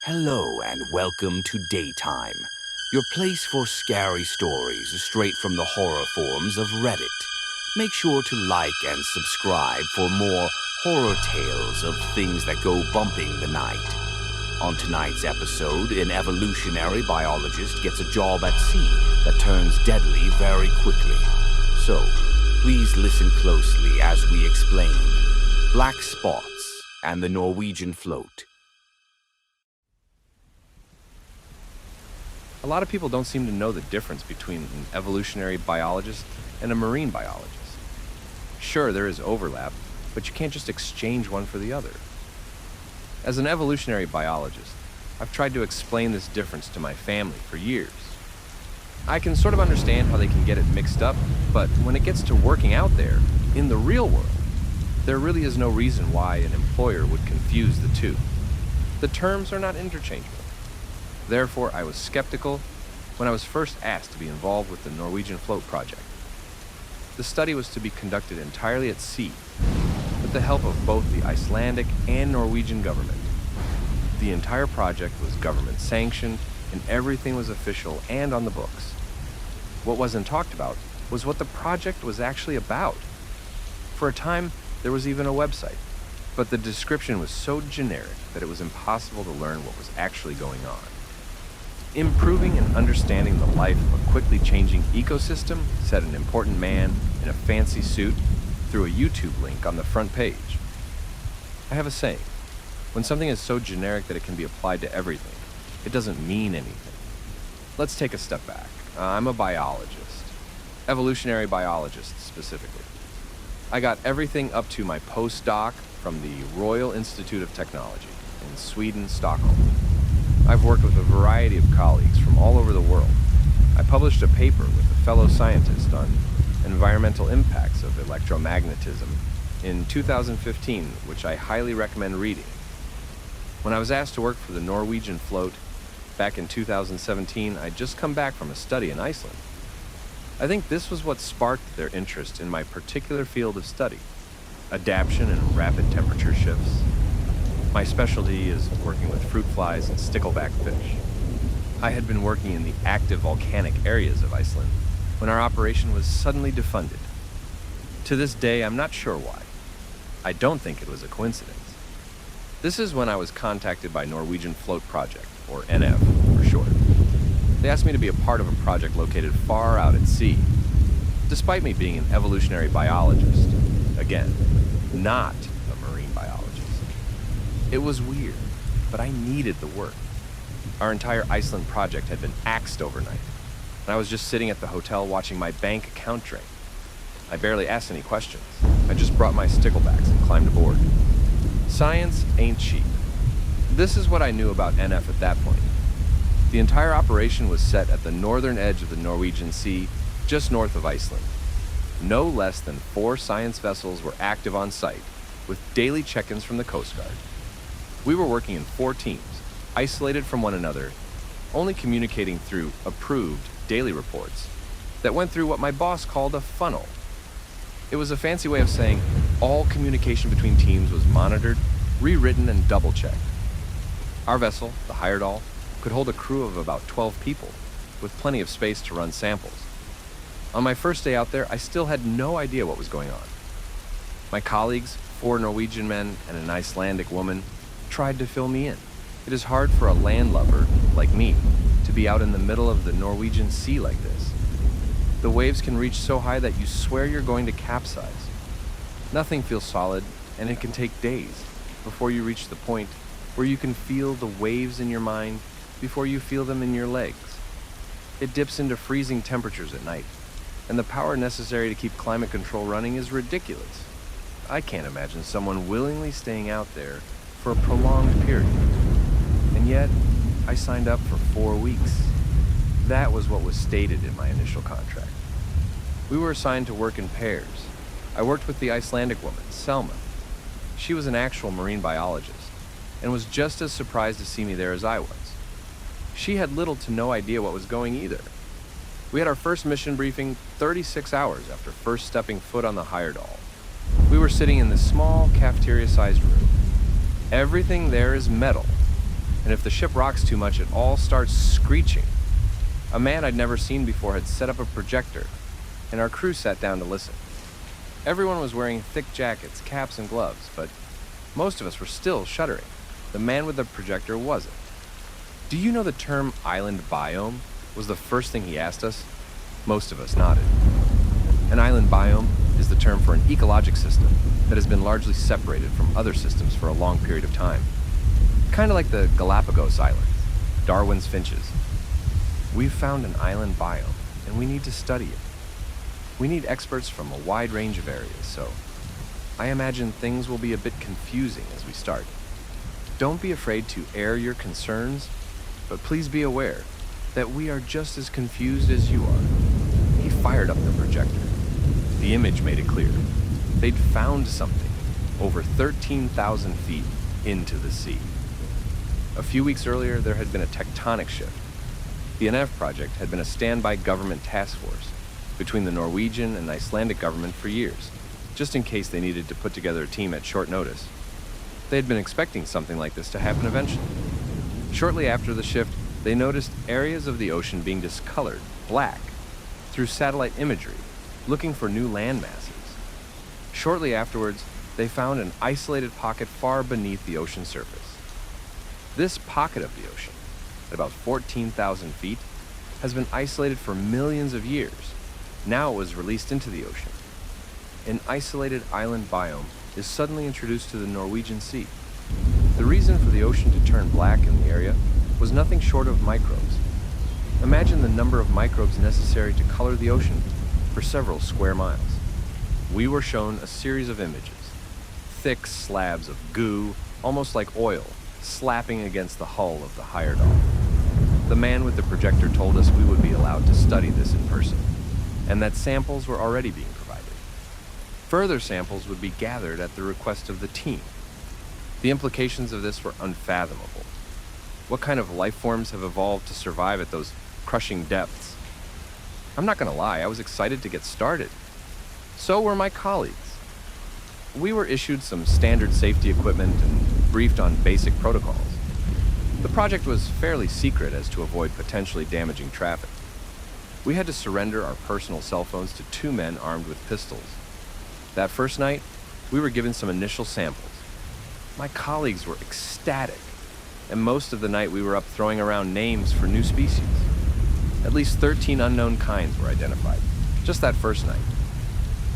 Hello and welcome to Daytime, your place for scary stories straight from the horror forums of Reddit. Make sure to like and subscribe for more horror tales of things that go bumping the night. On tonight's episode, an evolutionary biologist gets a job at sea that turns deadly very quickly. So, please listen closely as we explain Black Spots and the Norwegian Float. A lot of people don't seem to know the difference between an evolutionary biologist and a marine biologist. Sure, there is overlap, but you can't just exchange one for the other. As an evolutionary biologist, I've tried to explain this difference to my family for years. I can sort of understand how they can get it mixed up, but when it gets to working out there, in the real world, there really is no reason why an employer would confuse the two. The terms are not interchangeable. Therefore, I was skeptical when I was first asked to be involved with the Norwegian Float project. The study was to be conducted entirely at sea, with the help of both the Icelandic and Norwegian government. The entire project was government sanctioned, and everything was official and on the books. What wasn't talked about was what the project was actually about. For a time, there was even a website, but the description was so generic that it was impossible to learn what was actually going on. Improving and understanding the life of a quickly changing ecosystem, said an important man in a fancy suit through a YouTube link on the front page. I have a saying: when something is so generic that it can be applied to everything, it doesn't mean anything. Let's take a step back. I'm a biologist, evolutionary biologist specifically. I got everything up to my postdoc from the Royal Institute of Technology in Sweden, Stockholm. I've worked with a variety of colleagues from all over the world. I published a paper with a fellow scientist on environmental impacts of electromagnetism in 2015, which I highly recommend reading. When I was asked to work for the Norwegian Float back in 2017, I'd just come back from a study in Iceland. I think this was what sparked their interest in my particular field of study: adaptation and rapid temperature shifts. My specialty is working with fruit flies and stickleback fish. I had been working in the active volcanic areas of Iceland when our operation was suddenly defunded. To this day, I'm not sure why. I don't think it was a coincidence. This is when I was contacted by Norwegian Float Project, or NF for short. They asked me to be a part of a project located far out at sea. Despite me being an evolutionary biologist, again, not a marine biologist. It was weird, but I needed the work. Our entire Iceland project had been axed overnight, and I was just sitting at the hotel watching my bank account drain. I barely asked any questions. I just brought my sticklebacks and climbed aboard. Science ain't cheap. This is what I knew about NF at that point. The entire operation was set at the northern edge of the Norwegian Sea, just north of Iceland. No less than 4 science vessels were active on site, with daily check-ins from the Coast Guard. We were working in 4 teams, isolated from one another, only communicating through approved daily reports that went through what my boss called a funnel. It was a fancy way of saying all communication between teams was monitored, rewritten, and double-checked. Our vessel, the Saturdead, could hold a crew of about 12 people, with plenty of space to run samples. On my first day out there, I still had no idea what was going on. My colleagues, 4 Norwegian men and an Icelandic woman, tried to fill me in. It is hard for a landlubber like me to be out in the middle of the Norwegian Sea like this. The waves can reach so high that you swear you're going to capsize. Nothing feels solid, and it can take days before you reach the point where you can feel the waves in your mind before you feel them in your legs. It dips into freezing temperatures at night, and the power necessary to keep climate control running is ridiculous. I can't imagine someone willingly staying out there for a prolonged period. And yet, I signed up for 4 weeks. That was what was stated in my initial contract. We were assigned to work in pairs. I worked with the Icelandic woman, Selma. She was an actual marine biologist, and was just as surprised to see me there as I was. She had little to no idea what was going either. We had our first mission briefing 36 hours after first stepping foot on the Saturdead. We were sitting in this small cafeteria-sized room. Everything there is metal. and if the ship rocks too much, it all starts screeching. A man I'd never seen before had set up a projector, and our crew sat down to listen. Everyone was wearing thick jackets, caps, and gloves, but most of us were still shuddering. The man with the projector wasn't. "Do you know the term island biome?" was the first thing he asked us. Most of us nodded. An island biome is the term for an ecologic system that has been largely separated from other systems for a long period of time. Kind of like the Galapagos Islands, Darwin's finches. We've found an island biome, and we need to study it. We need experts from a wide range of areas, so I imagine things will be a bit confusing as we start. Don't be afraid to air your concerns, but please be aware that we are just as confused as you are. He fired up the projector. The image made it clear. They'd found something over 13,000 feet into the sea. A few weeks earlier, there had been a tectonic shift. The NF project had been a standby government task force between the Norwegian and Icelandic government for years, just in case they needed to put together a team at short notice. They had been expecting something like this to happen eventually. Shortly after the shift, they noticed areas of the ocean being discolored black through satellite imagery, looking for new land masses. Shortly afterwards, they found an isolated pocket far beneath the ocean surface. This pocket of the ocean, at about 14,000 feet, has been isolated for millions of years. Now it was released into the ocean. An isolated island biome is suddenly introduced to the Norwegian Sea. The reason for the ocean to turn black in the area was nothing short of microbes. Imagine the number of microbes necessary to color the ocean for several square miles. We were shown a series of images. Thick slabs of goo, almost like oil, slapping against the hull of the Saturdead. The man with the projector told us we would be allowed to study this in person, and that samples were already being provided. Further samples would be gathered at the request of the team. The implications of this were unfathomable. What kind of life forms have evolved to survive at those crushing depths? I'm not gonna lie, I was excited to get started. So were my colleagues. We were issued some standard safety equipment and briefed on basic protocols. The project was fairly secret as to avoid potentially damaging traffic. We had to surrender our personal cell phones to two men armed with pistols. That first night, we were given some initial samples. My colleagues were ecstatic, and most of the night we were up throwing around names for new species. At least 13 unknown kinds were identified, just that first night.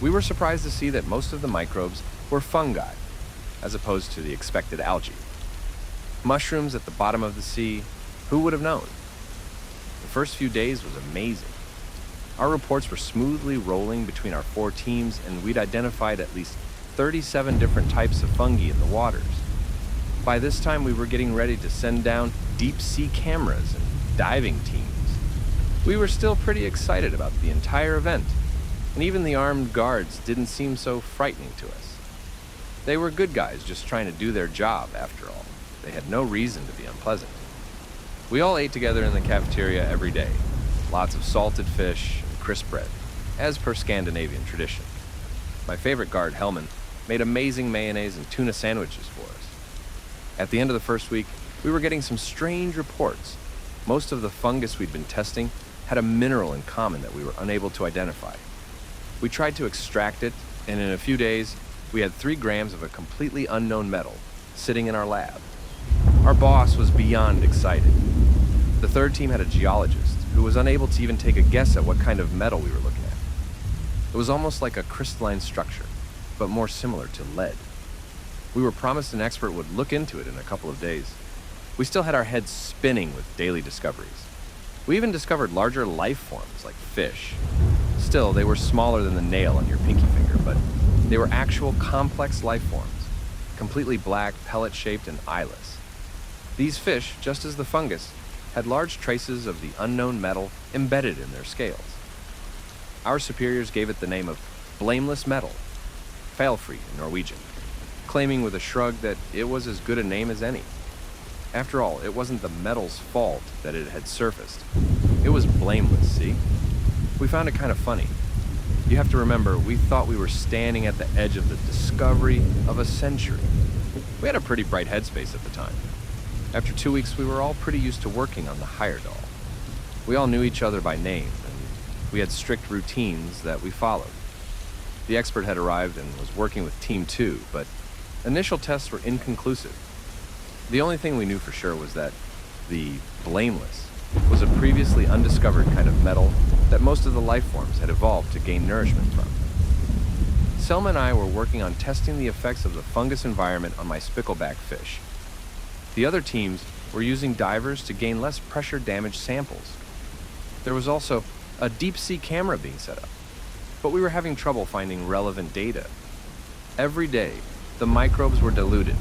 We were surprised to see that most of the microbes were fungi, as opposed to the expected algae. Mushrooms at the bottom of the sea, who would have known? The first few days was amazing. Our reports were smoothly rolling between our four teams, and we'd identified at least 37 different types of fungi in the waters. By this time, we were getting ready to send down deep-sea cameras and diving teams. We were still pretty excited about the entire event, and even the armed guards didn't seem so frightening to us. They were good guys just trying to do their job, after all. They had no reason to be unpleasant. We all ate together in the cafeteria every day. Lots of salted fish and crisp bread, as per Scandinavian tradition. My favorite guard, Hellman, made amazing mayonnaise and tuna sandwiches for us. At the end of the first week, we were getting some strange reports. Most of the fungus we'd been testing had a mineral in common that we were unable to identify. We tried to extract it, and in a few days, we had 3 grams of a completely unknown metal sitting in our lab. Our boss was beyond excited. The third team had a geologist who was unable to even take a guess at what kind of metal we were looking at. It was almost like a crystalline structure, but more similar to lead. We were promised an expert would look into it in a couple of days. We still had our heads spinning with daily discoveries. We even discovered larger life forms like fish. Still, they were smaller than the nail on your pinky finger, but they were actual complex life forms, completely black, pellet-shaped, and eyeless. These fish, just as the fungus, had large traces of the unknown metal embedded in their scales. Our superiors gave it the name of blameless metal, feilfree in Norwegian, claiming with a shrug that it was as good a name as any. After all, it wasn't the metal's fault that it had surfaced. It was blameless, see? We found it kind of funny. You have to remember, we thought we were standing at the edge of the discovery of a century. We had a pretty bright headspace at the time. After 2 weeks, we were all pretty used to working on the higher doll. We all knew each other by name, and we had strict routines that we followed. The expert had arrived and was working with Team 2, but initial tests were inconclusive. The only thing we knew for sure was that the blameless was a previously undiscovered kind of metal that most of the life forms had evolved to gain nourishment from. Selma and I were working on testing the effects of the fungus environment on my spickleback fish. The other teams were using divers to gain less pressure-damaged samples. There was also a deep-sea camera being set up, but we were having trouble finding relevant data. Every day, the microbes were diluted,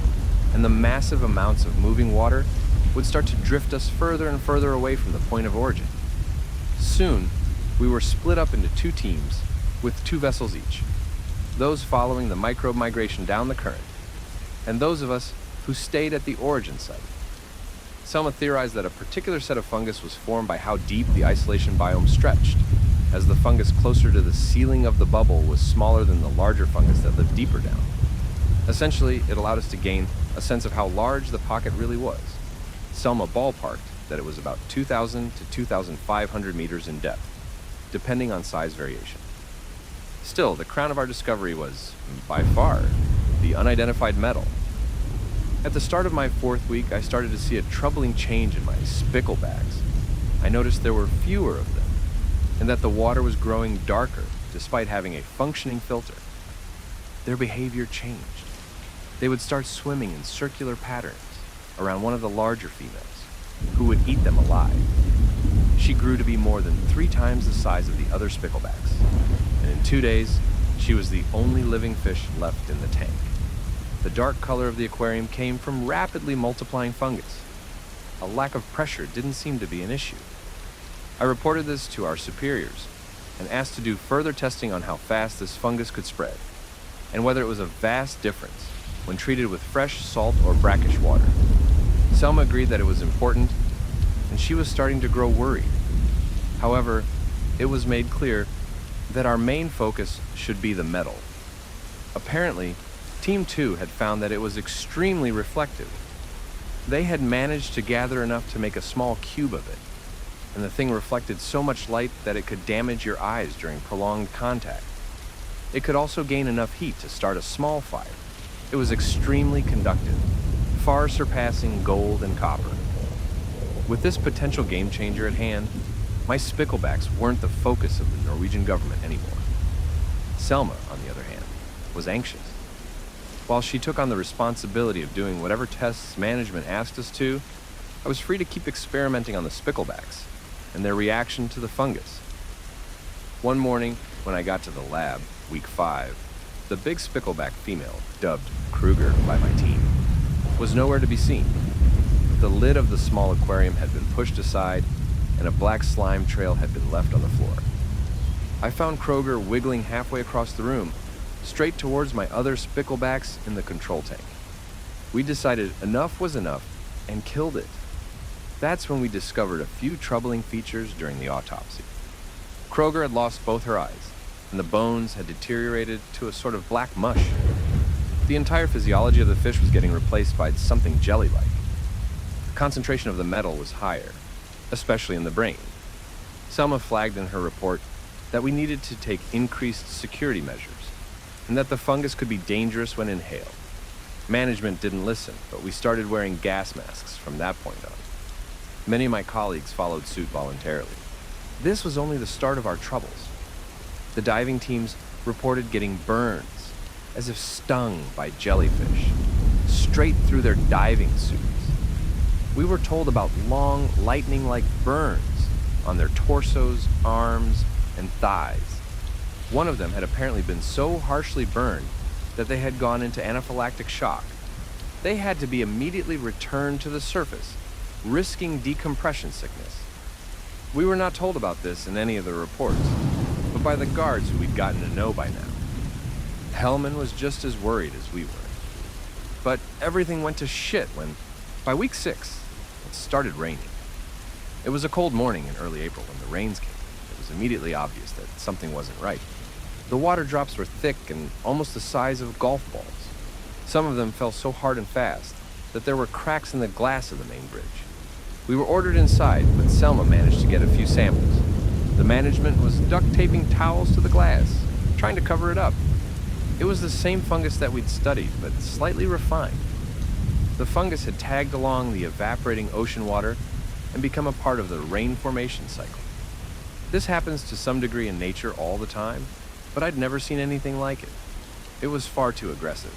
and the massive amounts of moving water would start to drift us further and further away from the point of origin. Soon, we were split up into 2 teams with 2 vessels each, those following the microbe migration down the current, and those of us who stayed at the origin site. Selma theorized that a particular set of fungus was formed by how deep the isolation biome stretched, as the fungus closer to the ceiling of the bubble was smaller than the larger fungus that lived deeper down. Essentially, it allowed us to gain a sense of how large the pocket really was. Selma ballparked that it was about 2,000 to 2,500 meters in depth, depending on size variation. Still, the crown of our discovery was, by far, the unidentified metal. At the start of my 4th week, I started to see a troubling change in my spicklebacks. I noticed there were fewer of them, and that the water was growing darker despite having a functioning filter. Their behavior changed. They would start swimming in circular patterns around one of the larger females, who would eat them alive. She grew to be more than 3 times the size of the other spicklebacks, and in 2 days, she was the only living fish left in the tank. The dark color of the aquarium came from rapidly multiplying fungus. A lack of pressure didn't seem to be an issue. I reported this to our superiors and asked to do further testing on how fast this fungus could spread, and whether it was a vast difference when treated with fresh salt or brackish water. Selma agreed that it was important, and she was starting to grow worried. However, it was made clear that our main focus should be the metal. Apparently, Team 2 had found that it was extremely reflective. They had managed to gather enough to make a small cube of it, and the thing reflected so much light that it could damage your eyes during prolonged contact. It could also gain enough heat to start a small fire. It was extremely conductive, far surpassing gold and copper. With this potential game changer at hand, my spicklebacks weren't the focus of the Norwegian government anymore. Selma, on the other hand, was anxious. While she took on the responsibility of doing whatever tests management asked us to, I was free to keep experimenting on the spicklebacks and their reaction to the fungus. One morning, when I got to the lab, week 5, the big spickleback female, dubbed Kruger by my team, was nowhere to be seen. The lid of the small aquarium had been pushed aside, and a black slime trail had been left on the floor. I found Kroger wiggling halfway across the room, straight towards my other spicklebacks in the control tank. We decided enough was enough and killed it. That's when we discovered a few troubling features during the autopsy. Kroger had lost both her eyes, and the bones had deteriorated to a sort of black mush. The entire physiology of the fish was getting replaced by something jelly-like. The concentration of the metal was higher, especially in the brain. Selma flagged in her report that we needed to take increased security measures, and that the fungus could be dangerous when inhaled. Management didn't listen, but we started wearing gas masks from that point on. Many of my colleagues followed suit voluntarily. This was only the start of our troubles. The diving teams reported getting burns, as if stung by jellyfish, straight through their diving suits. We were told about long, lightning-like burns on their torsos, arms, and thighs. One of them had apparently been so harshly burned that they had gone into anaphylactic shock. They had to be immediately returned to the surface, risking decompression sickness. We were not told about this in any of the reports, but by the guards who we'd gotten to know by now. Hellman was just as worried as we were. But everything went to shit when, by week 6, it started raining. It was a cold morning in early April when the rains came. It was immediately obvious that something wasn't right. The water drops were thick and almost the size of golf balls. Some of them fell so hard and fast that there were cracks in the glass of the main bridge. We were ordered inside, but Selma managed to get a few samples. The management was duct taping towels to the glass, trying to cover it up. It was the same fungus that we'd studied, but slightly refined. The fungus had tagged along the evaporating ocean water and become a part of the rain formation cycle. This happens to some degree in nature all the time, but I'd never seen anything like it. It was far too aggressive.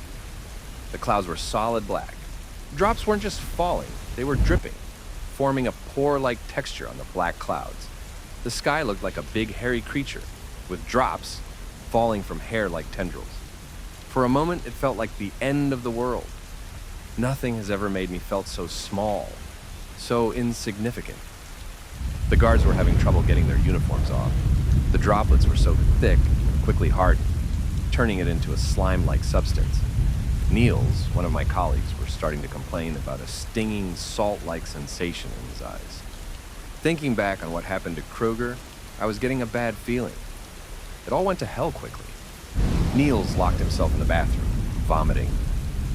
The clouds were solid black. Drops weren't just falling, they were dripping, forming a pour-like texture on the black clouds. The sky looked like a big hairy creature, with drops falling from hair-like tendrils. For a moment, it felt like the end of the world. Nothing has ever made me felt so small, so insignificant. The guards were having trouble getting their uniforms off. The droplets were so thick and quickly hardened, turning it into a slime-like substance. Niels, one of my colleagues, were starting to complain about a stinging, salt-like sensation in his eyes. Thinking back on what happened to Kruger, I was getting a bad feeling. It all went to hell quickly. Niels locked himself in the bathroom, vomiting.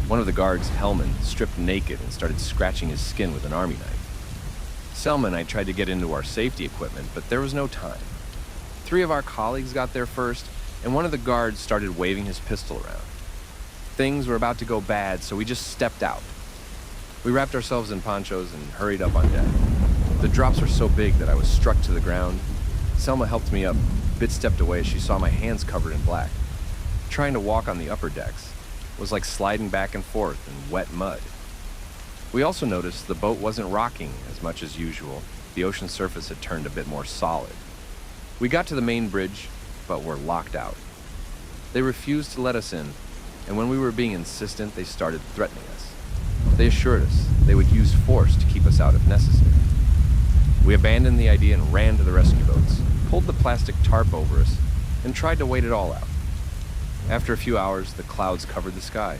One of the guards, Hellman, stripped naked and started scratching his skin with an army knife. Selma and I tried to get into our safety equipment, but there was no time. 3 of our colleagues got there first, and one of the guards started waving his pistol around. Things were about to go bad, so we just stepped out. We wrapped ourselves in ponchos and hurried up on deck. The drops were so big that I was struck to the ground. Selma helped me up, a bit stepped away as she saw my hands covered in black. Trying to walk on the upper decks was like sliding back and forth in wet mud. We also noticed the boat wasn't rocking as much as usual. The ocean surface had turned a bit more solid. We got to the main bridge, but were locked out. They refused to let us in, and when we were being insistent, they started threatening us. They assured us they would use force to keep us out if necessary. We abandoned the idea and ran to the rescue boats, pulled the plastic tarp over us, and tried to wait it all out. After a few hours, the clouds covered the sky.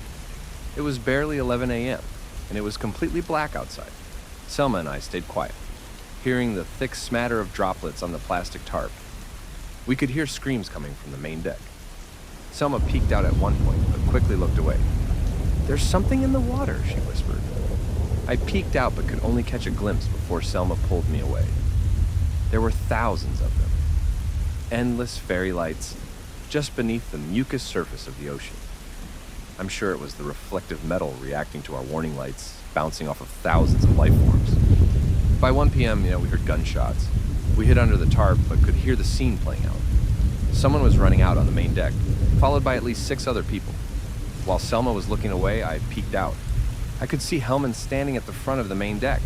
It was barely 11 a.m., and it was completely black outside. Selma and I stayed quiet, hearing the thick smatter of droplets on the plastic tarp. We could hear screams coming from the main deck. Selma peeked out at one point, but quickly looked away. "There's something in the water," she whispered. I peeked out, but could only catch a glimpse before Selma pulled me away. There were thousands of them. Endless fairy lights, just beneath the mucus surface of the ocean. I'm sure it was the reflective metal reacting to our warning lights, bouncing off of thousands of life forms. By 1 p.m., we heard gunshots. We hid under the tarp, but could hear the scene playing out. Someone was running out on the main deck, followed by at least 6 other people. While Selma was looking away, I peeked out. I could see Hellman standing at the front of the main deck.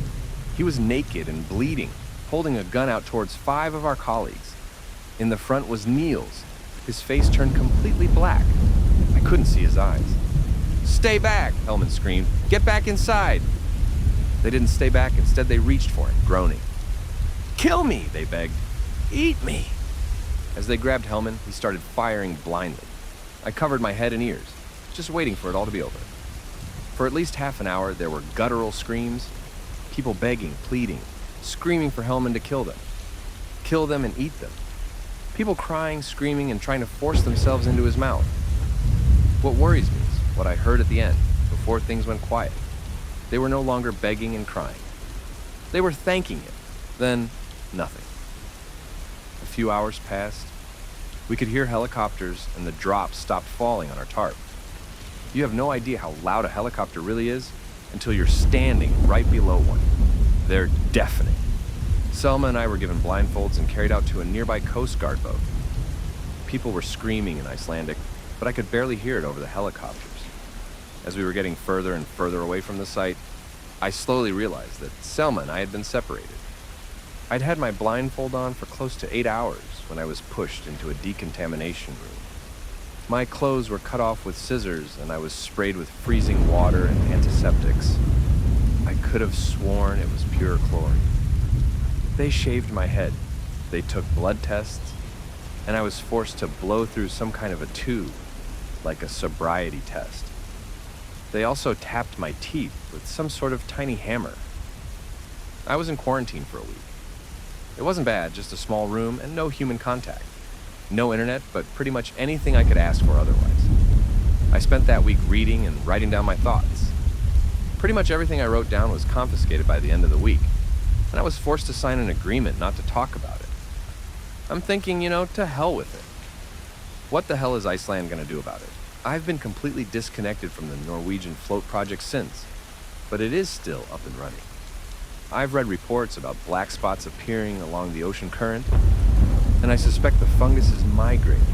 He was naked and bleeding, holding a gun out towards 5 of our colleagues. In the front was Niels, his face turned completely black. I couldn't see his eyes. "Stay back!" Hellman screamed. "Get back inside!" They didn't stay back. Instead, they reached for him, groaning. "Kill me!" they begged. "Eat me!" As they grabbed Hellman, he started firing blindly. I covered my head and ears, just waiting for it all to be over. For at least half an hour, there were guttural screams, people begging, pleading, screaming for Hellman to kill them and eat them. People crying, screaming, and trying to force themselves into his mouth. What worries me is what I heard at the end, before things went quiet. They were no longer begging and crying. They were thanking him. Then, nothing. A few hours passed. We could hear helicopters, and the drops stopped falling on our tarp. You have no idea how loud a helicopter really is until you're standing right below one. They're deafening. Selma and I were given blindfolds and carried out to a nearby Coast Guard boat. People were screaming in Icelandic, but I could barely hear it over the helicopters. As we were getting further and further away from the site, I slowly realized that Selma and I had been separated. I'd had my blindfold on for close to 8 hours when I was pushed into a decontamination room. My clothes were cut off with scissors, and I was sprayed with freezing water and antiseptics. I could have sworn it was pure chlorine. They shaved my head, they took blood tests, and I was forced to blow through some kind of a tube, like a sobriety test. They also tapped my teeth with some sort of tiny hammer. I was in quarantine for a week. It wasn't bad, just a small room and no human contact. No internet, but pretty much anything I could ask for otherwise. I spent that week reading and writing down my thoughts. Pretty much everything I wrote down was confiscated by the end of the week, and I was forced to sign an agreement not to talk about it. I'm thinking, to hell with it. What the hell is Iceland going to do about it? I've been completely disconnected from the Norwegian float project since, but it is still up and running. I've read reports about black spots appearing along the ocean current, and I suspect the fungus is migrating.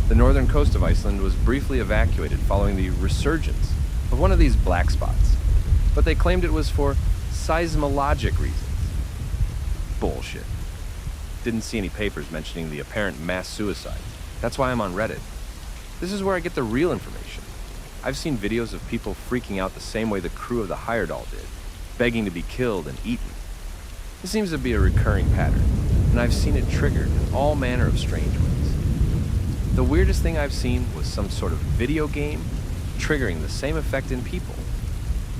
The northern coast of Iceland was briefly evacuated following the resurgence of one of these black spots, but they claimed it was for seismologic reasons. Bullshit. Didn't see any papers mentioning the apparent mass suicide. That's why I'm on Reddit. This is where I get the real information. I've seen videos of people freaking out the same way the crew of the Heyerdahl did, begging to be killed and eaten. This seems to be a recurring pattern, and I've seen it triggered in all manner of strange ways. The weirdest thing I've seen was some sort of video game triggering the same effect in people.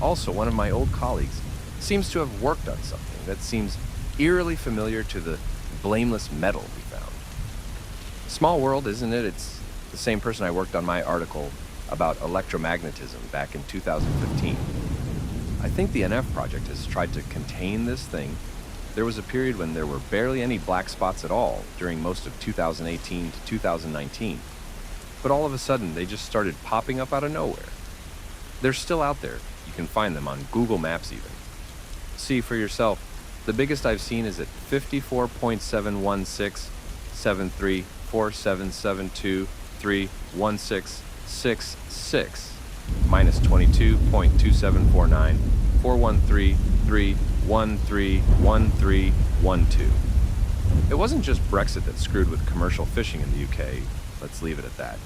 Also, one of my old colleagues seems to have worked on something that seems eerily familiar to the blameless metal we found. Small world, isn't it? It's the same person I worked on my article about electromagnetism back in 2015. I think the NF project has tried to contain this thing. There was a period when there were barely any black spots at all during most of 2018 to 2019. But all of a sudden, they just started popping up out of nowhere. They're still out there. You can find them on Google Maps even. See for yourself. The biggest I've seen is at 54.7167347723166 minus 22.2749 413-313-1312. It wasn't just Brexit that screwed with commercial fishing in the UK. Let's leave it at that.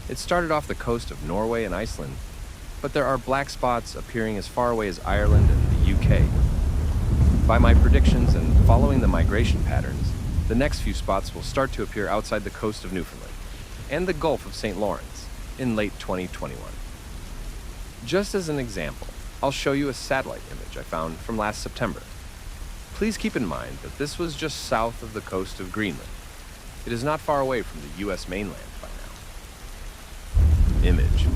It started off the coast of Norway and Iceland, but there are black spots appearing as far away as Ireland and the UK. By my predictions and following the migration patterns, the next few spots will start to appear outside the coast of Newfoundland and the Gulf of St. Lawrence in late 2021. Just as an example, I'll show you a satellite image I found from last September. Please keep in mind that this was just south of the coast of Greenland. It is not far away from the US mainland by now. Image.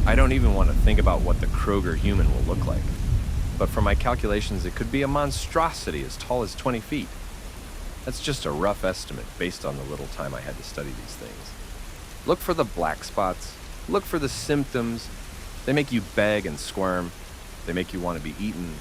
I don't even want to think about what the Kroger human will look like. But from my calculations, it could be a monstrosity as tall as 20 feet. That's just a rough estimate based on the little time I had to study these things. Look for the black spots. Look for the symptoms. They make you beg and squirm. They make you want to be eaten.